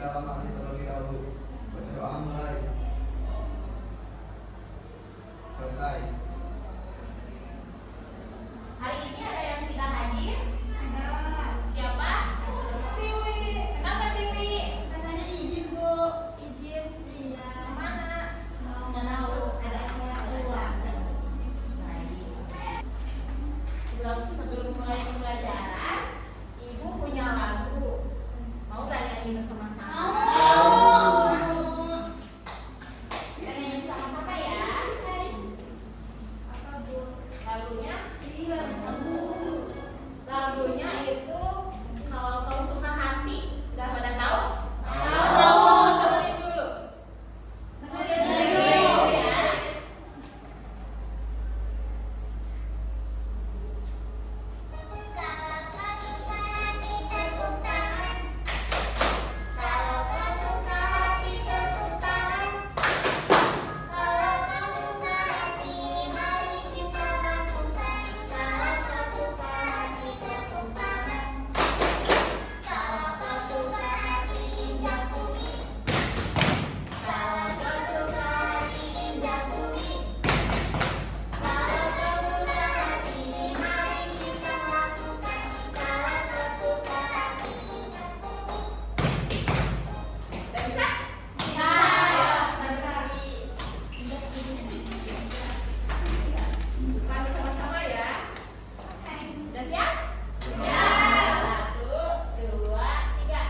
dalam hati terlebih dahulu. Baca doa mulai. Selesai. Hari ini ada yang tidak hadir? Ada. Siapa? Tiwi. Kenapa Tiwi? Katanya izin Bu. Izin. Iya. Mana? Nggak tahu. Ada acara keluar. Baik. Sebelum mulai pembelajaran, Ibu punya lagu. Mau gak nyanyi bersama-sama? Kita nyanyi bersama-sama ya. Apa Bu? Lagunya? Iya. Lagunya itu Kalau Kau Suka Hati. Udah pada tahu? Tahu. Dengerin dulu. Dengerin dulu ya. Kalau kau suka hati tepuk tangan. Kalau kau suka hati mari kita lakukan. Kalau kau suka hati tepuk tangan. Kalau kau suka hati injak bumi. Kalau kau suka hati injak bumi. Kalau kau suka hati mari kita lakukan. Kalau kau suka hati injak bumi. Udah bisa? Bisa. Mari sama-sama ya. Udah siap? Siap. 1, 2, 3.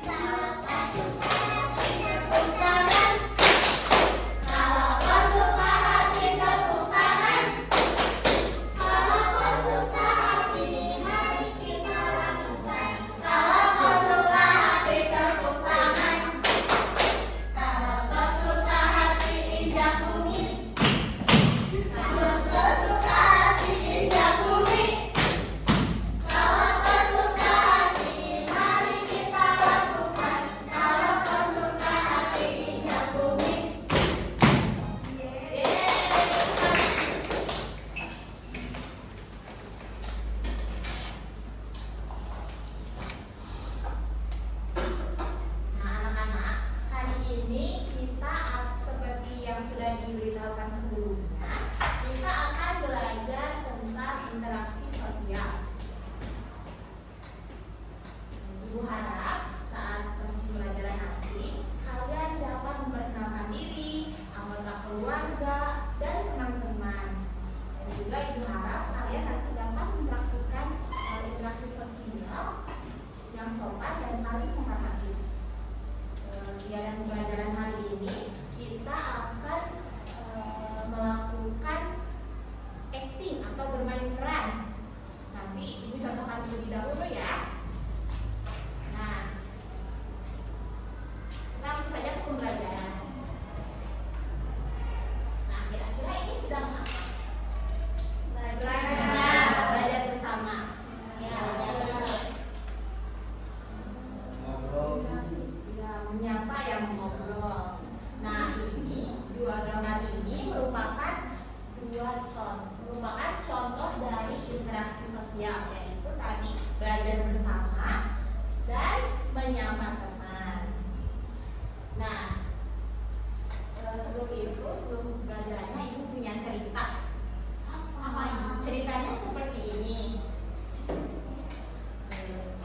Kalau kau suka hati tepuk tangan. Kalau kau suka hati tepuk tangan. Kalau kau suka hati mari kita lakukan. Kalau kau suka hati tepuk tangan. Kalau kau suka hati injak bumi. Kalau kau suka hati injak bumi. Kalau kau suka hati mari kita lakukan. Kalau kau suka hati injak bumi. Nah, anak-anak, hari ini kita seperti yang sudah diberitahukan sebelumnya, kita akan belajar tentang interaksi sosial. Ibu harap saat proses pembelajaran nanti kalian dapat memperkenalkan diri, anggota keluarga, dan teman-teman. Dan juga ibu harap kalian nanti dapat mempraktikkan interaksi sosial yang sopan dan saling menghormati. Kegiatan pembelajaran hari ini kita akan melakukan acting atau bermain peran. Nanti ibu contohkan terlebih dahulu ya. Nah, kita langsung saja ke pembelajaran. Nah, kira-kira ini sedang apa? Belajar bersama. Ya, Ngobrol. ya, menyapa yang mengobrol. Nah, ini dua gambar ini merupakan contoh dari interaksi sosial, yaitu tadi belajar bersama dan menyapa teman. Nah, sebelum pembelajarannya ibu punya cerita. Apa ini? Ceritanya seperti ini.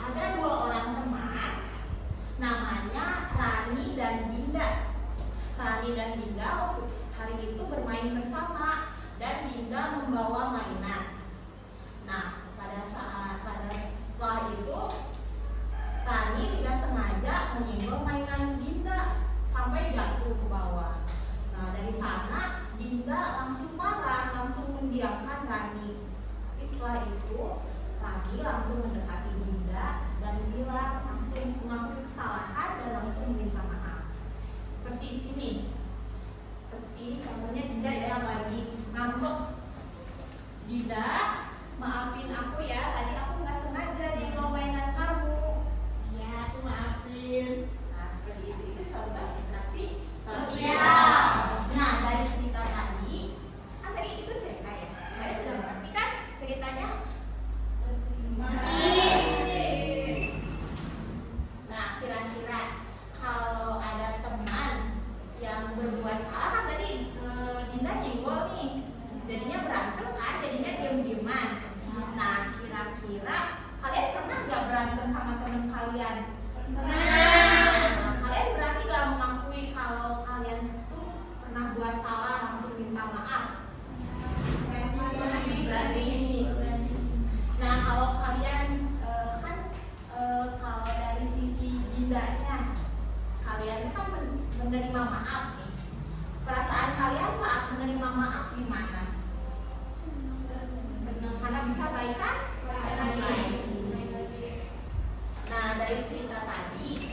Ada dua orang teman, namanya Rani dan Dinda. Rani dan Dinda hari itu bermain bersama dan Dinda membawa mainan. Nah, setelah itu Rani tidak sengaja menyenggol mainan Dinda sampai jatuh ke bawah. Nah, dari sana Dinda langsung marah, langsung mendiamkan Rani. Tapi setelah itu Rani langsung mendekati Dinda dan bilang, langsung mengakui kesalahan dan langsung meminta maaf. Seperti ini contohnya Dinda ya lagi ngambek. Dinda teman kalian? Pernah. Nah, kalian berarti gak mengakui kalau kalian tuh pernah buat salah langsung minta maaf? Berani. Nah, kalau kalian kan kalau dari sisi Dindanya, kalian kan menerima maaf nih. Perasaan kalian saat menerima maaf gimana? Senang karena bisa baik kan? Baik. Nah, dari cerita tadi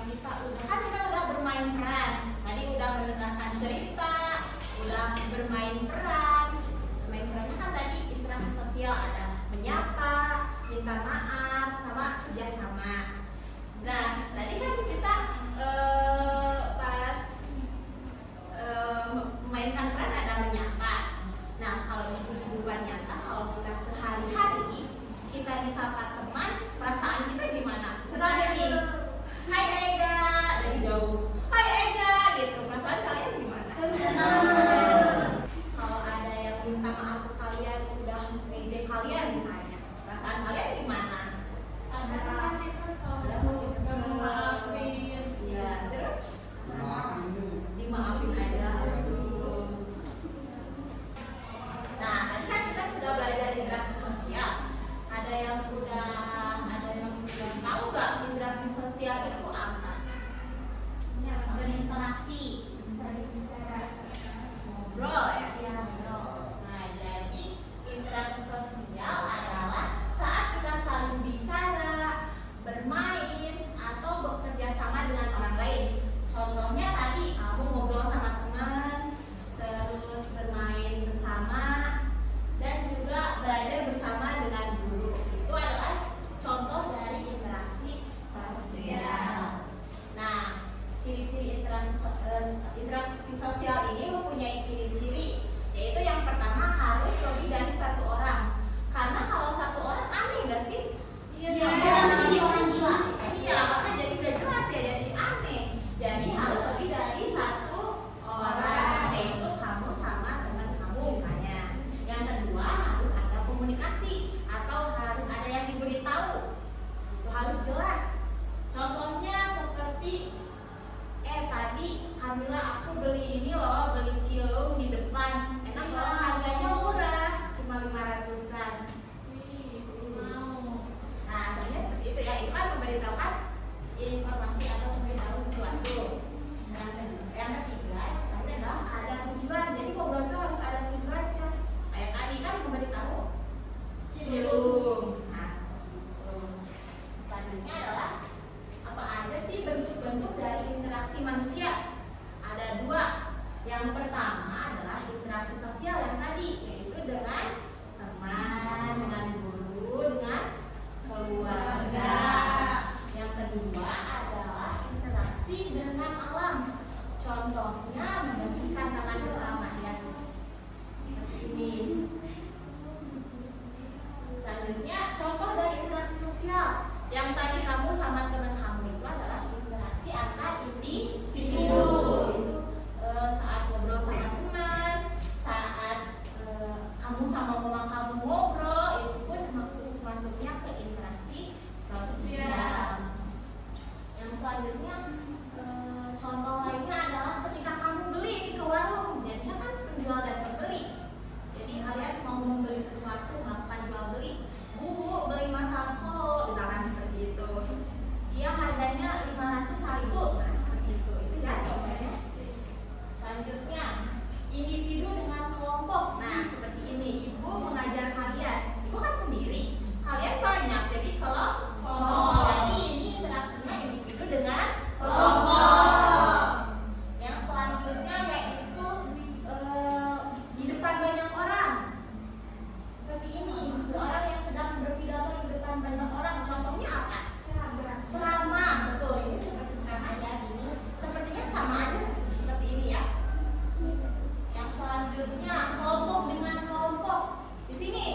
kita udah bermain peran. Tadi udah mendengarkan cerita, udah bermain peran. Bermain perannya kan tadi interaksi sosial, ada menyapa, minta maaf, sama kerjasama. Nah, tadi kan kita pas memainkan peran ada menyapa. Nah, kalau di kehidupan nyata, kalau kita sehari-hari kita disapa teman, perasaan kita gimana? Misalnya nih, Hai Ega, dari jauh, Hai Ega, gitu. Perasaan kalian gimana? Kalau ada yang minta maaf ke kalian, udah ngejek kalian misalnya, perasaan kalian gimana? Ada masih kesel. Ada masih kesel. Maafin. Ya, terus Maafin dulu. dimaafin aja langsung. Nah, tadi kan kita sudah belajar interaksi sosial. Ada yang udah tahu nggak interaksi sosial itu apa? Berinteraksi. Ngobrol ya? Iya, ngobrol. Nah, jadi interaksi sosial adalah saat kita saling bicara, bermain, atau bekerja sama dengan orang lain. Contohnya tadi kamu ngobrol sama teman, terus bermain bersama, dan juga belajar bersama dengan guru. Itu adalah contoh dari interaksi sosial. Nah, ciri-ciri interaksi sosial ini mempunyai ciri-ciri, yaitu yang pertama harus lebih dari satu orang. Karena kalau satu orang aneh nggak sih? Iya, jadi orang gila. Iya, makanya jadi nggak jelas ya, jadi aneh. Jadi harus lebih dari satu orang, yaitu kamu sama teman kamu misalnya. Yang kedua harus ada komunikasi atau harus ada yang diberitahu. Itu harus jelas. Contohnya seperti tadi Kamila aku beli ini loh, beli cilung di depan. Enak loh, harganya murah, cuma 500-an. Mau. Nah, sebenarnya seperti itu ya. Itu kan memberitahukan informasi atau memberitahu sesuatu. Yang ketiga tadi adalah ada tujuan. Jadi ngobrol itu harus ada tujuannya. Kayak tadi kan memberitahu cilung. Nah, selanjutnya adalah apa aja sih bentuk-bentuk dari interaksi manusia? Ada dua. Yang pertama adalah interaksi sosial yang tadi, yaitu dengan teman, dengan guru, dengan keluarga. Yang kedua adalah interaksi dengan alam. Contohnya membersihkan taman bersama ya. Seperti ini. Selanjutnya contoh dari interaksi sosial. Yang tadi kamu sama teman kamu itu adalah interaksi antar individu. Itu saat ngobrol sama teman, saat kamu sama mama kamu ngobrol, itu pun masuknya ke interaksi sosial. Yang selanjutnya contoh lainnya adalah ketika kamu beli ke warung, jadinya kan penjual dan pembeli. Jadi kalian mau membeli sesuatu, melakukan jual beli. Bu, beli masako, misalkan seperti itu. Dia harganya 500.000. Nah, seperti itu. Itu ya contohnya. Selanjutnya, individu dengan kelompok. Nah, seperti ini. Ibu mengajar kalian. Ibu kan sendiri. Kalian banyak, jadi kelompok. Jadi ini interaksinya individu dengan kelompok. Yang selanjutnya yaitu di depan banyak orang. Seperti ini, seorang yang sedang berpidato di depan banyak orang. Contohnya apa? Ceramah. Betul, ini seperti ceramah ya. Ini sepertinya sama aja seperti ini ya. Yang selanjutnya kelompok dengan kelompok. Di sini,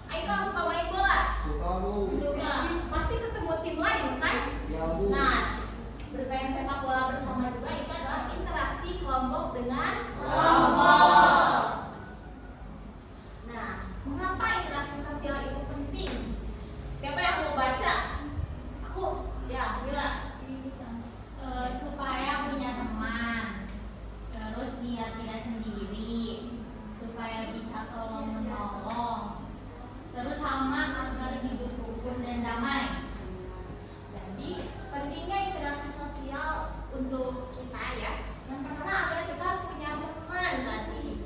Aiko suka main bola. Suka bu. Suka. Pasti ketemu tim lain kan? Ya bu. Nah, bermain sepak bola bersama juga itu adalah interaksi kelompok dengan kelompok. Nah, mengapa interaksi sosial itu penting? Siapa yang mau baca? Aku. Ya, Mila. Supaya punya teman, terus dia tidak sendiri, supaya bisa tolong menolong, terus sama agar hidup rukun dan damai. Jadi, pentingnya interaksi sosial untuk kita ya. Yang pertama adalah kita punya teman tadi.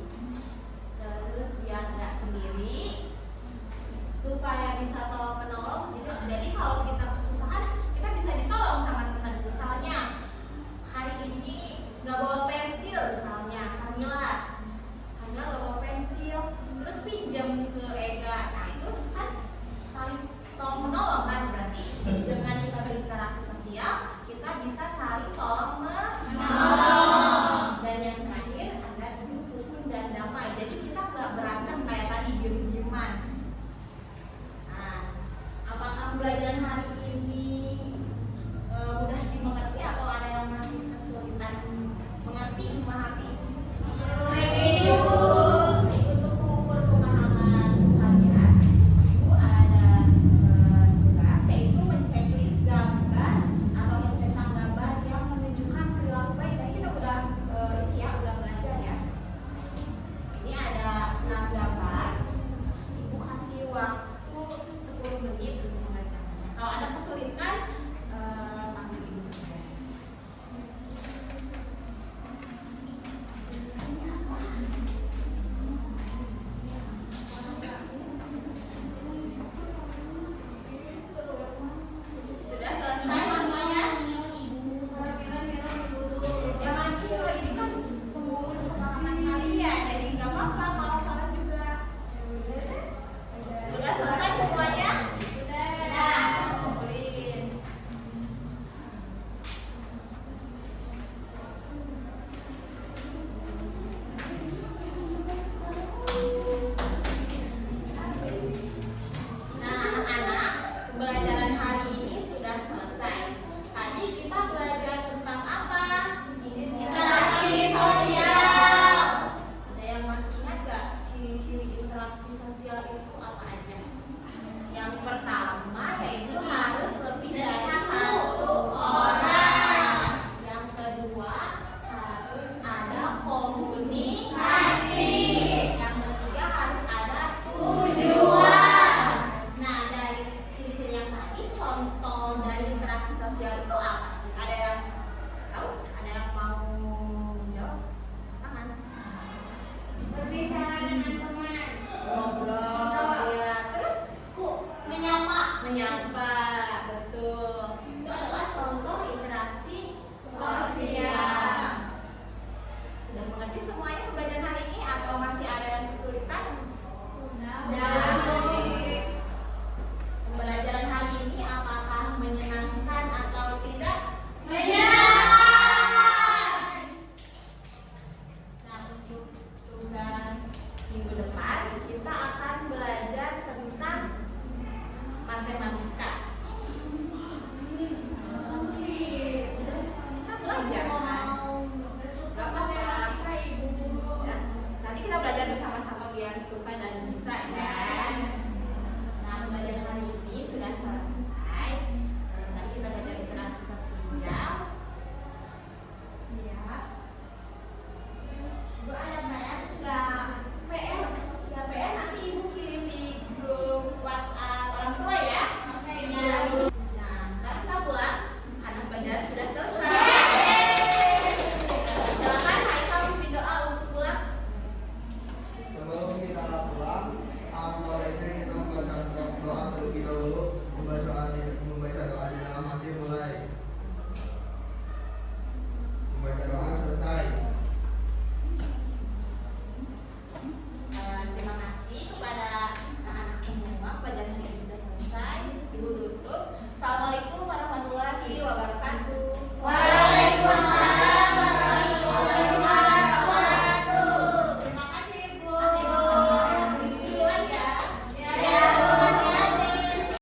manusia itu apa?